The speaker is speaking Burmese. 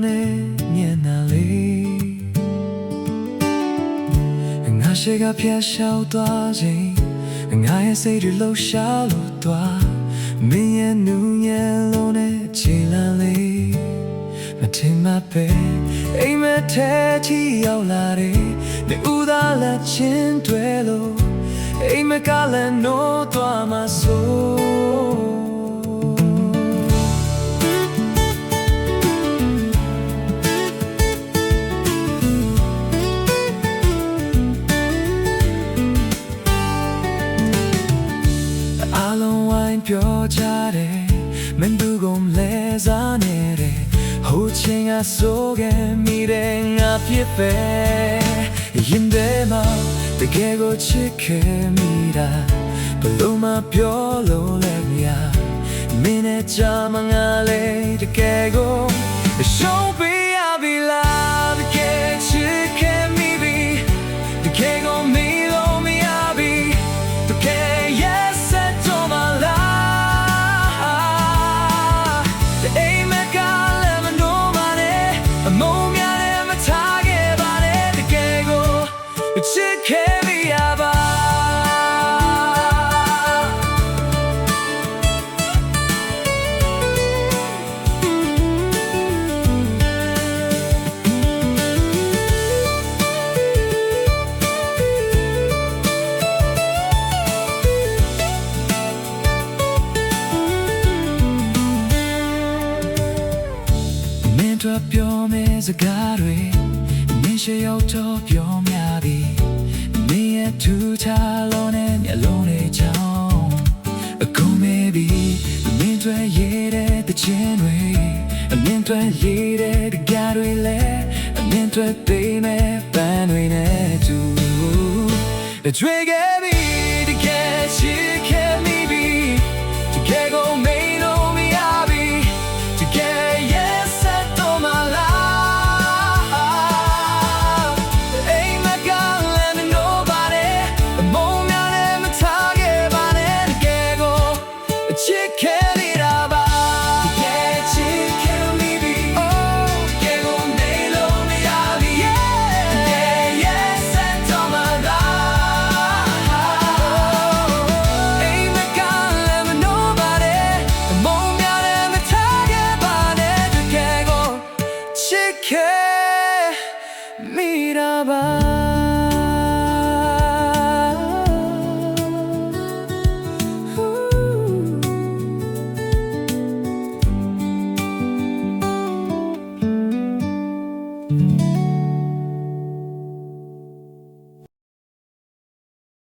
နဲ့ညနာလေးငါရှိကဖျက်ရှောက်သွားချိန်ငါရဲ့စိတ်တွေလှုပ်ရှားလို့သွားမင်းရဲ့နူးညံ့လို့နဲ့ချီလန်းလေးမထင်မှပဲအိမ်မထဲချီရောက်လာတယ်နေဦးသားလက်ချင်းတွေလို့အိမ်မကလည်းနိုးသွားမှဆိုပြောကြတယ်မင်းတို့ကလဲစားနေတယ်ဟိုချင်းကဆိုခဲ့မိတယ်ငါဖြစ်ပဲရင်ထဲမှာတကယ်ကိုချစ်ခဲ့မိတာဘလို့မပြောလို့လဲမြာမင်းနဲ့ကြမှာငါလေတကယ်ကိုရှုံးပေးရပြီလားတကယ်ချစ်ခဲ့မိပြီတကယ်ကိုမီလို့မရပြီတကယ်ချစ်ခဲ့မိရပါမင်းတို့ပြောမယ့်စကားတွေမင်းရှိရောက်တော့ပြောများသည်မင်းရဲ့ထူချလို့နဲ့မျက်လုံးတွေကြောင့်အခုမေးပြီးမင်းတို့ရေးတဲ့တခြင်းတွေမင်းတို့ရေးတဲ့တကားတွေလည်းမင်းတို့သိမဲ့ပန်းတွေနဲ့တူတွေ့ခဲ့ပြီးတကယ်ချစ်ခဲ့မိပြီတကယ်ကိုမေးလို့မရပြီတကယ်ရဲ့ဆက်တော့မလားMira,